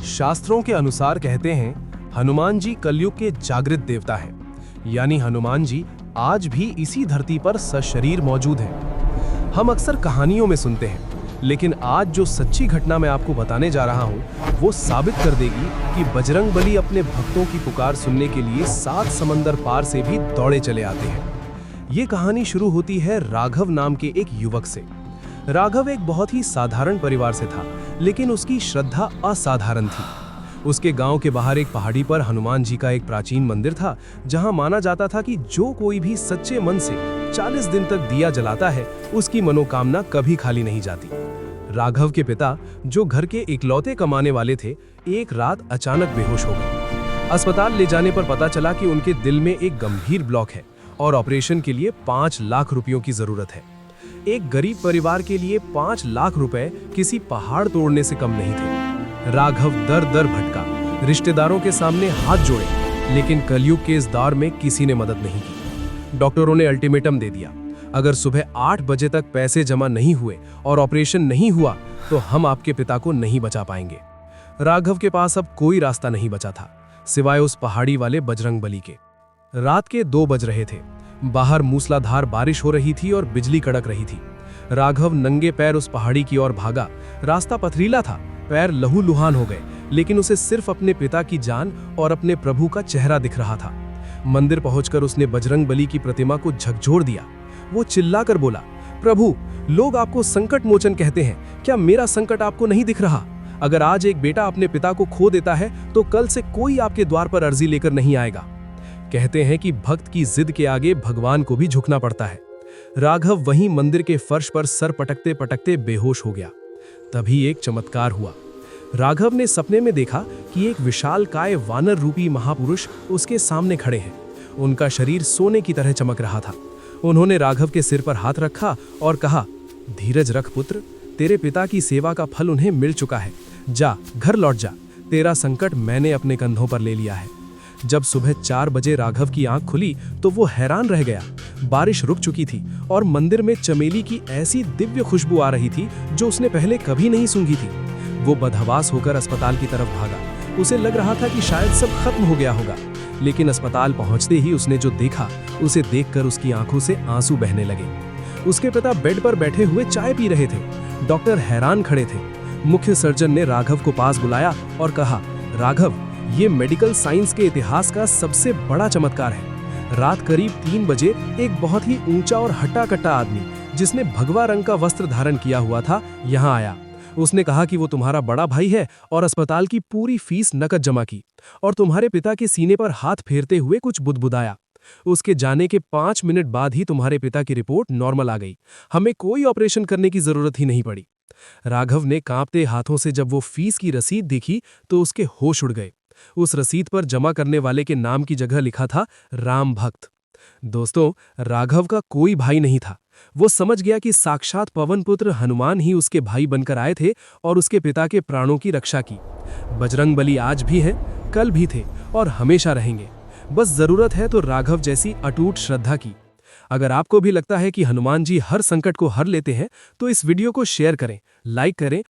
शास्त्रों के अनुसार कहते हैं हनुमान जी कलयुग के जागृत देवता हैं। यानी हनुमान जी आज भी इसी धरती पर सशरीर मौजूद हैं। हम अक्सर कहानियों में सुनते हैं, लेकिन आज जो सच्ची घटना मैं आपको बताने जा रहा हूं वो साबित कर देगी कि बजरंगबली अपने भक्तों की पुकार सुनने के लिए 7 समंदर पार से भी दौड़े चले आते हैं। ये कहानी शुरू होती है राघव नाम के एक युवक से। राघव एक बहुत ही साधारण परिवार से था, लेकिन उसकी श्रद्धा असाधारण थी। उसके गांव के बाहर एक पहाड़ी पर हनुमान जी का एक प्राचीन मंदिर था, जहां माना जाता था कि जो कोई भी सच्चे मन से 40 दिन तक दिया जलाता है, उसकी मनोकामना कभी खाली नहीं जाती। राघव के पिता, जो घर के इकलौते कमाने वाले थे, एक रात अचानक बेहोश हो गए। अस्पताल ले जाने पर पता चला कि उनके दिल में एक गंभीर ब्लॉक है और ऑपरेशन के लिए 5 लाख रुपयों की जरूरत है। एक गरीब परिवार के लिए 5 लाख रुपए किसी पहाड़ तोड़ने से कम नहीं थे। राघव दर दर भटका, रिश्तेदारों के सामने हाथ जोड़े, लेकिन कलयुग के इस दौर में किसी ने मदद नहीं की। डॉक्टरों ने अल्टीमेटम दे दिया, अगर सुबह 8 बजे तक पैसे जमा नहीं हुए और ऑपरेशन नहीं हुआ तो हम आपके पिता को नहीं बचा पाएंगे। राघव के पास अब कोई रास्ता नहीं बचा था, सिवाय उस पहाड़ी वाले बजरंगबली के। रात के 2 बज रहे थे। बाहर मूसलाधार बारिश हो रही थी और बिजली कड़क रही थी। राघव नंगे पैर उस पहाड़ी की ओर भागा। रास्ता पथरीला था, पैर लहूलुहान हो गए, लेकिन उसे सिर्फ अपने पिता की जान और अपने प्रभु का चेहरा दिख रहा था। मंदिर पहुंचकर उसने बजरंगबली की प्रतिमा को झकझोर दिया। वो चिल्लाकर बोला, प्रभु, लोग आपको संकट मोचन कहते हैं, क्या मेरा संकट आपको नहीं दिख रहा? अगर आज एक बेटा अपने पिता को खो देता है तो कल से कोई आपके द्वार पर अर्जी लेकर नहीं आएगा। कहते हैं कि भक्त की जिद के आगे भगवान को भी झुकना पड़ता है। राघव वहीं मंदिर के फर्श पर सर पटकते पटकते बेहोश हो गया। तभी एक चमत्कार हुआ। राघव ने सपने में देखा कि एक विशालकाय वानर रूपी महापुरुष उसके सामने खड़े हैं। उनका शरीर सोने की तरह चमक रहा था। उन्होंने राघव के सिर पर हाथ रखा और कहा, धीरज रख पुत्र, तेरे पिता की सेवा का फल उन्हें मिल चुका है। जा, घर लौट जा, तेरा संकट मैंने अपने कंधों पर ले लिया है। जब सुबह 4 बजे राघव की आंख खुली तो वो हैरान रह गया। बारिश रुक चुकी थी और मंदिर में चमेली की ऐसी दिव्य खुशबू आ रही थी जो उसने पहले कभी नहीं सूंघी थी। वो बदहवास होकर अस्पताल की तरफ भागा। उसे लग रहा था कि शायद सब खत्म हो गया होगा, लेकिन अस्पताल पहुंचते ही उसने जो देखा, उसे देखकर उसकी आंखों से आंसू बहने लगे। उसके पिता बेड पर बैठे हुए चाय पी रहे थे। डॉक्टर हैरान खड़े थे। मुख्य सर्जन ने राघव को पास बुलाया और कहा, राघव, ये मेडिकल साइंस के इतिहास का सबसे बड़ा चमत्कार है। रात करीब 3 बजे एक बहुत ही ऊंचा और हट्टा-कट्टा आदमी, जिसने भगवा रंग का वस्त्र धारण किया हुआ था, यहाँ आया। उसने कहा कि वो तुम्हारा बड़ा भाई है और अस्पताल की पूरी फीस नकद जमा की, और तुम्हारे पिता के सीने पर हाथ फेरते हुए कुछ बुदबुदाया। उसके जाने के 5 मिनट बाद ही तुम्हारे पिता की रिपोर्ट नॉर्मल आ गई। हमें कोई ऑपरेशन करने की जरूरत ही नहीं पड़ी। राघव ने कांपते हाथों से जब वो फीस की रसीद देखी तो उसके होश उड़ गए। उस रसीद पर जमा करने वाले के नाम की जगह लिखा था राम भक्त। दोस्तों, राघव का कोई भाई नहीं था। वो समझ गया कि साक्षात पवन पुत्र हनुमान ही उसके भाई बनकर आए थे और उसके पिता के प्राणों की रक्षा की। बजरंगबली आज भी हैं, कल भी थे और हमेशा रहेंगे। बस जरूरत है तो राघव जैसी अटूट श्रद्धा की। अगर आपको भी लगता है कि हनुमान जी हर संकट को हर लेते हैं, तो इस वीडियो को शेयर करें, लाइक करें